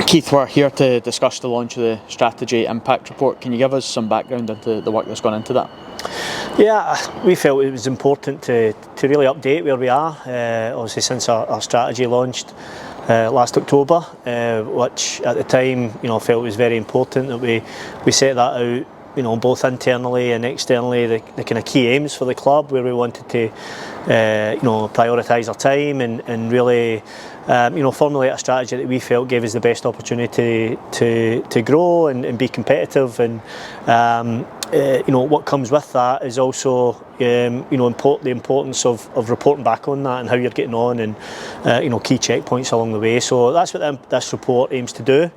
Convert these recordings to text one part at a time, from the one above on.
Keith, we're here to discuss the launch of the Strategy Impact Report. Can you give us some background into the work that's gone into that? Yeah, we felt it was important to really update where we are, obviously since our strategy launched last October, which at the time felt was very important that we set that out, both internally and externally, the kind of key aims for the club, where we wanted to prioritise our time and really formulate a strategy that we felt gave us the best opportunity to grow and be competitive. And what comes with that is also the importance of reporting back on that and how you're getting on, and key checkpoints along the way. So that's what this report aims to do.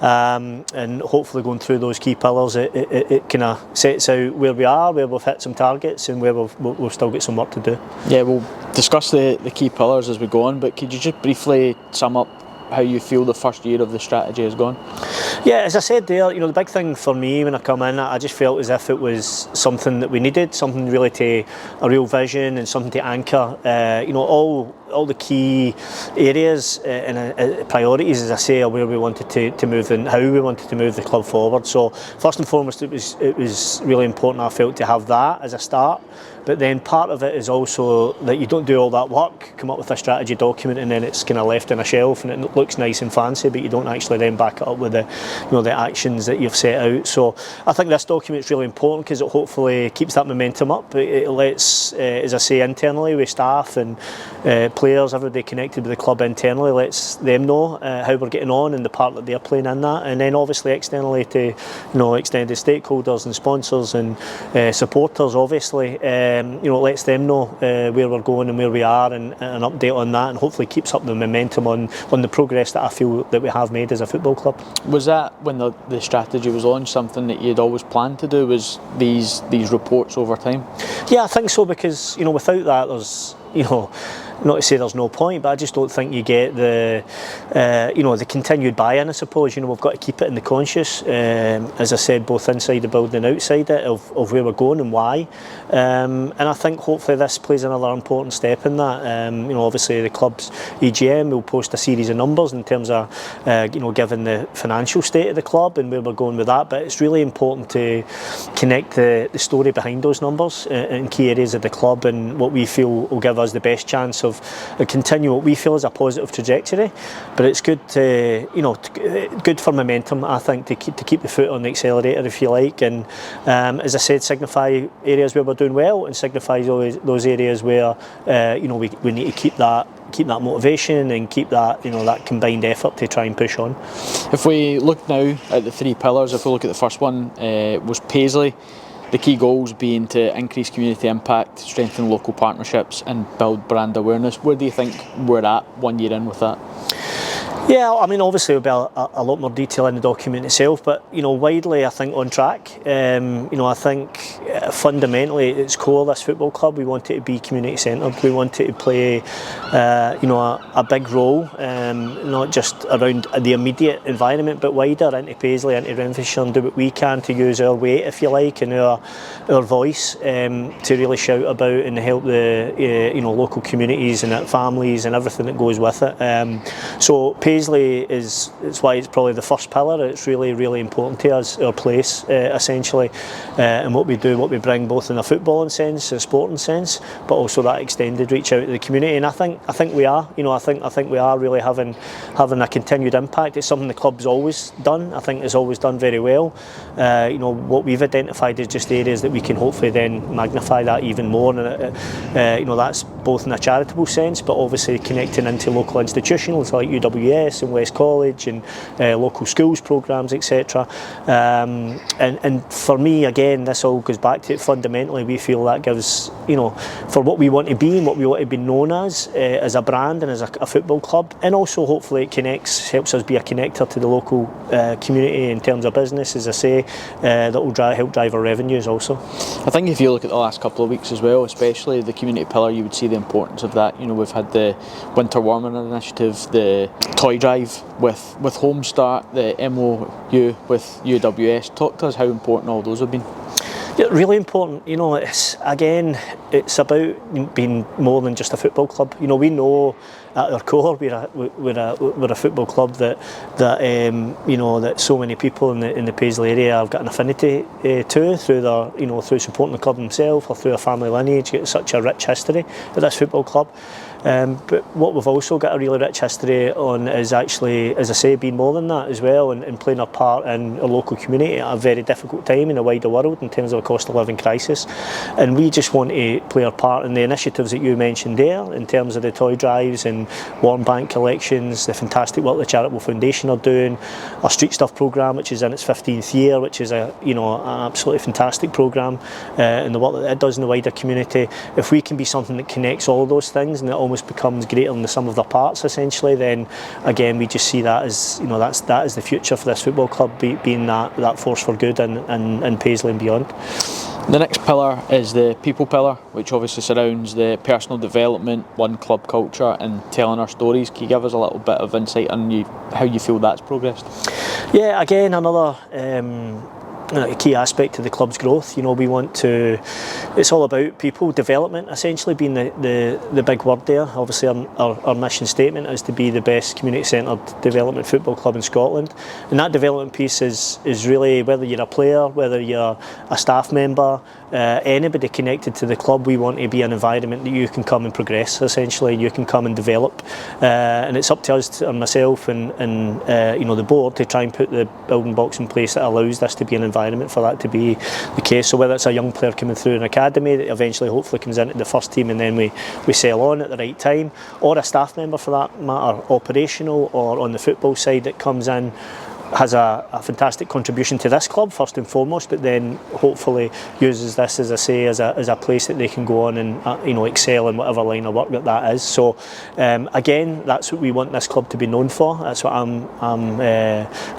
And hopefully going through those key pillars, it kind of sets out where we are, where we've hit some targets, and where we've still got some work to do. Yeah, we'll discuss the key pillars as we go on, but could you just briefly sum up how you feel the first year of the strategy has gone? Yeah, as I said there, the big thing for me when I come in, I just felt as if it was something that we needed, something really to a real vision and something to anchor, all the key areas and priorities, as I say, are where we wanted to move and how we wanted to move the club forward. So first and foremost, it was really important, I felt, to have that as a start. But then part of it is also that you don't do all that work, come up with a strategy document, and then it's kind of left on a shelf and it looks nice and fancy, but you don't actually then back it up with the actions that you've set out. So I think this document is really important because it hopefully keeps that momentum up. It lets, as I say, internally with staff and players, everybody connected with the club internally, lets them know how we're getting on and the part that they're playing in that. And then obviously externally to extended stakeholders and sponsors and supporters, obviously. Lets them know where we're going and where we are, and an update on that, and hopefully keeps up the momentum on the progress that I feel that we have made as a football club. Was that, when the strategy was launched, something that you'd always planned to do, was these reports over time? Yeah, I think so, because without that there's not to say there's no point, but I just don't think you get the continued buy-in, I suppose. We've got to keep it in the conscious, as I said, both inside the building and outside it, of where we're going and why. And I think hopefully this plays another important step in that. Obviously the club's EGM will post a series of numbers in terms of, given the financial state of the club and where we're going with that. But it's really important to connect the story behind those numbers in key areas of the club, and what we feel will give us the best chance of continue what we feel is a positive trajectory. But it's good to, good for momentum, I think, to keep the foot on the accelerator, if you like, and as I said, signify areas where we're doing well, and signify those areas where we need to keep that motivation and keep that that combined effort to try and push on. If we look now at the three pillars, if we look at the first one, was Paisley. The key goals being to increase community impact, strengthen local partnerships and build brand awareness. Where do you think we're at 1 year in with that? Yeah, I mean, obviously there'll be a lot more detail in the document itself, but widely I think on track. I think fundamentally at its core, this football club, we want it to be community centred. We want it to play a big role, not just around the immediate environment, but wider into Paisley, into Renfrewshire, and do what we can to use our weight, if you like, and our voice to really shout about and help the local communities and families and everything that goes with it. So Paisley it's why it's probably the first pillar. It's really, really important to us, our place, essentially, and what we do, what we bring, both in a footballing sense, a sporting sense, but also that extended reach out to the community. And I think we are, I think we are really having a continued impact. It's something the club's always done. I think it's always done very well. What we've identified is just areas that we can hopefully then magnify that even more. And that's both in a charitable sense, but obviously connecting into local institutions like UWS and West College and local schools programmes, etc. And for me, again, this all goes back to it. Fundamentally, we feel that gives, for what we want to be and what we want to be known as a brand and as a football club, and also hopefully it helps us be a connector to the local community in terms of business, as I say, that will help drive our revenues also. I think if you look at the last couple of weeks as well, especially the community pillar, you would see the importance of that. We've had the Winter Warming Initiative, the toy drive with Home Start, the MOU with UWS. Talk to us how important all those have been. Yeah, really important. It's about being more than just a football club. We know at our core we're a football club that so many people in the Paisley area have got an affinity to through through supporting the club themselves or through a family lineage. It's such a rich history at this football club. But what we've also got a really rich history on is actually, as I say, being more than that as well, and playing a part in a local community at a very difficult time in the wider world in terms of a cost of living crisis. And we just want to play our part in the initiatives that you mentioned there, in terms of the toy drives and warm bank collections, the fantastic work the Charitable Foundation are doing, our Street Stuff programme, which is in its 15th year, which is an absolutely fantastic programme, and the work that it does in the wider community. If we can be something that connects all of those things and it almost becomes greater than the sum of their parts, essentially, then again we just see that as that is the future for this football club, being that force for good in Paisley and beyond. The next pillar is the people pillar, which obviously surrounds the personal development, one club culture and telling our stories. Can you give us a little bit of insight on how you feel that's progressed? Yeah, again, another a key aspect to the club's growth. We want to, it's all about people development, essentially being the big word there. Obviously our mission statement is to be the best community centred development football club in Scotland, and that development piece is really, whether you're a player, whether you're a staff member, anybody connected to the club, we want to be an environment that you can come and progress, essentially, and you can come and develop, and it's up to us, myself and the board, to try and put the building blocks in place that allows this to be an environment for that to be the case. So whether it's a young player coming through an academy that eventually hopefully comes into the first team and then we sell on at the right time, or a staff member for that matter, operational or on the football side, that comes in, has a fantastic contribution to this club first and foremost, but then hopefully uses this, as I say, as a place that they can go on and excel in whatever line of work that is. So again, that's what we want this club to be known for. That's what I'm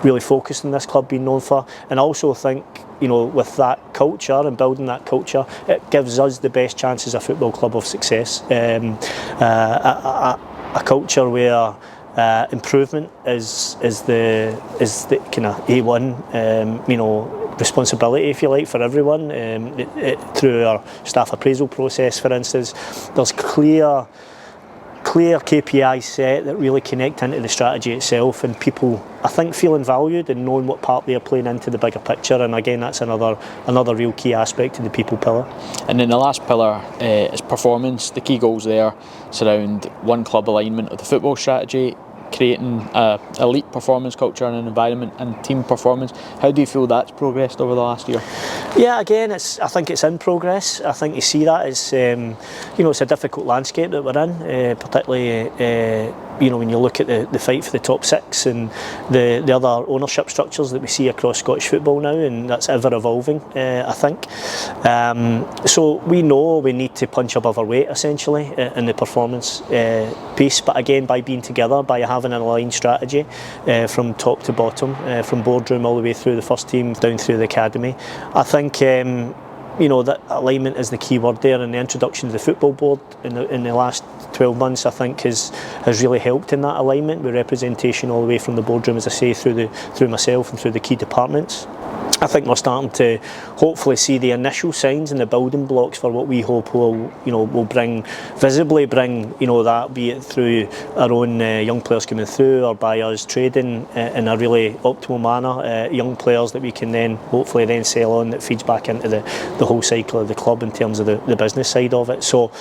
really focused on this club being known for. And I also think, with that culture and building that culture, it gives us the best chances as a football club of success. A culture where improvement is the kind of A1 responsibility, if you like, for everyone. Through our staff appraisal process, for instance, there's clear KPI set that really connect into the strategy itself, and people, I think, feeling valued and knowing what part they're playing into the bigger picture. And again, that's another real key aspect of the people pillar. And then the last pillar is performance. The key goals there surround one club alignment of the football strategy, creating elite performance culture and an environment, and team performance. How do you feel that's progressed over the last year? Yeah, again, I think it's in progress. I think you see that as it's a difficult landscape that we're in, particularly when you look at the fight for the top six and the other ownership structures that we see across Scottish football now, and that's ever evolving, I think. So we know we need to punch above our weight, essentially, in the performance piece, but again, by being together, by having an aligned strategy from top to bottom, from boardroom all the way through the first team down through the academy. I think that alignment is the key word there, and the introduction of the football board in the last 12 months, I think, has really helped in that alignment, with representation all the way from the boardroom, as I say, through myself and through the key departments. I think we're starting to hopefully see the initial signs and the building blocks for what we hope will visibly bring that, be it through our own young players coming through, or by us trading in a really optimal manner young players that we can then hopefully then sell on, that feeds back into the whole cycle of the club in terms of the business side of it. So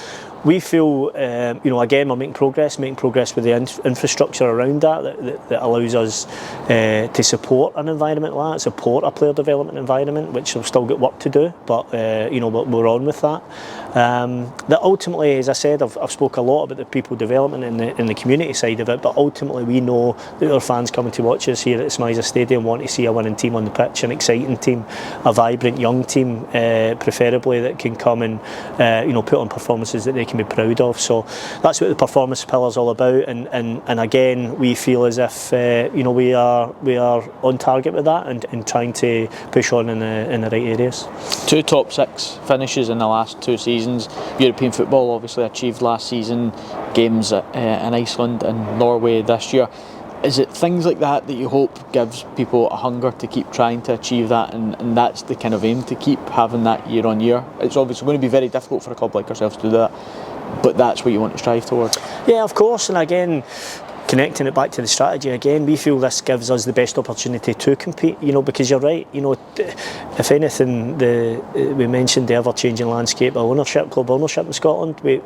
we feel, again, we're making progress with the infrastructure around that allows us to support an environment like that, support a player development environment, which we've still got work to do, but we're on with that. That ultimately, as I said, I've spoke a lot about the people development in the community side of it, but ultimately we know that our fans coming to watch us here at Smiza Stadium want to see a winning team on the pitch, an exciting team, a vibrant young team, preferably, that can come and put on performances that they can be proud of. So that's what the performance pillar is all about, and again, we feel as if we are on target with that and trying to push on in the right areas. 2 top 6 finishes in the last 2 seasons. European football obviously achieved last season, games in Iceland and Norway this year. Is it things like that that you hope gives people a hunger to keep trying to achieve that, and that's the kind of aim, to keep having that year on year? It's obviously going to be very difficult for a club like ourselves to do that, but that's what you want to strive towards. Yeah, of course, and again, connecting it back to the strategy again, we feel this gives us the best opportunity to compete, because you're right, if anything, we mentioned the ever-changing landscape of club ownership in Scotland. We're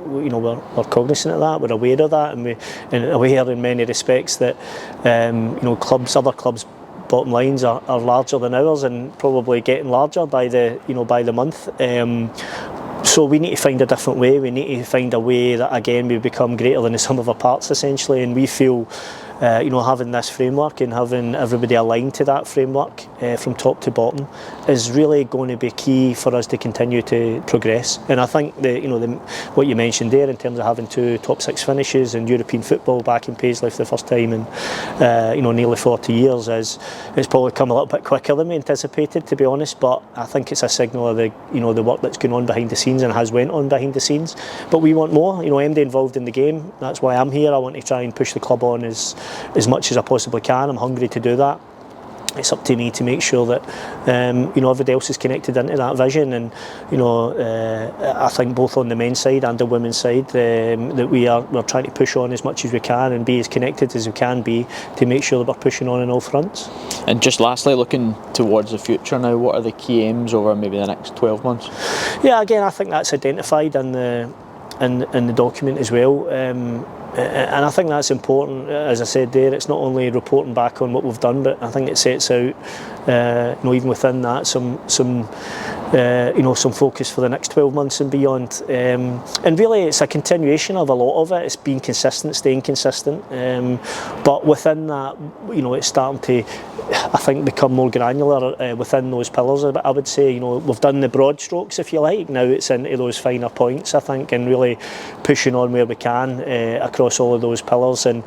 cognizant of that, we're aware of that, and aware in many respects that other clubs' bottom lines are larger than ours, and probably getting larger by the month. So we need to find a different way. We need to find a way that, again, we become greater than the sum of our parts, essentially. And we feel, having this framework and having everybody aligned to that framework from top to bottom is really going to be key for us to continue to progress. And I think what you mentioned there in terms of having 2 top 6 finishes in European football back in Paisley for the first time in nearly 40 years it's probably come a little bit quicker than we anticipated, to be honest. But I think it's a signal of the work that's going on behind the scenes and has went on behind the scenes. But we want more. MD involved in the game. That's why I'm here. I want to try and push the club on as much as I possibly can. I'm hungry to do that. It's up to me to make sure that everybody else is connected into that vision, and I think both on the men's side and the women's side that we're trying to push on as much as we can and be as connected as we can be to make sure that we're pushing on all fronts. And just lastly, looking towards the future now, what are the key aims over maybe the next 12 months? Yeah, again, I think that's identified in the document as well. And I think that's important. As I said there, it's not only reporting back on what we've done, but I think it sets out, even within that, some focus for the next 12 months and beyond. And really, it's a continuation of a lot of it. It's being consistent, staying consistent. But within that, it's starting to, I think, become more granular within those pillars. I would say, we've done the broad strokes, if you like. Now it's into those finer points, I think, and really pushing on where we can across all of those pillars. And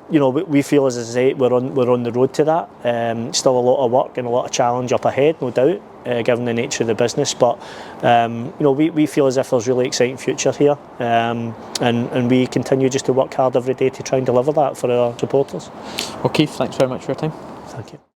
we feel, as I say, we're on the road to that. Still a lot of work and a lot of challenge up ahead, no doubt, given the nature of the business. But we feel as if there's a really exciting future here, and we continue just to work hard every day to try and deliver that for our supporters. Well, Keith, thanks very much for your time. Thank you.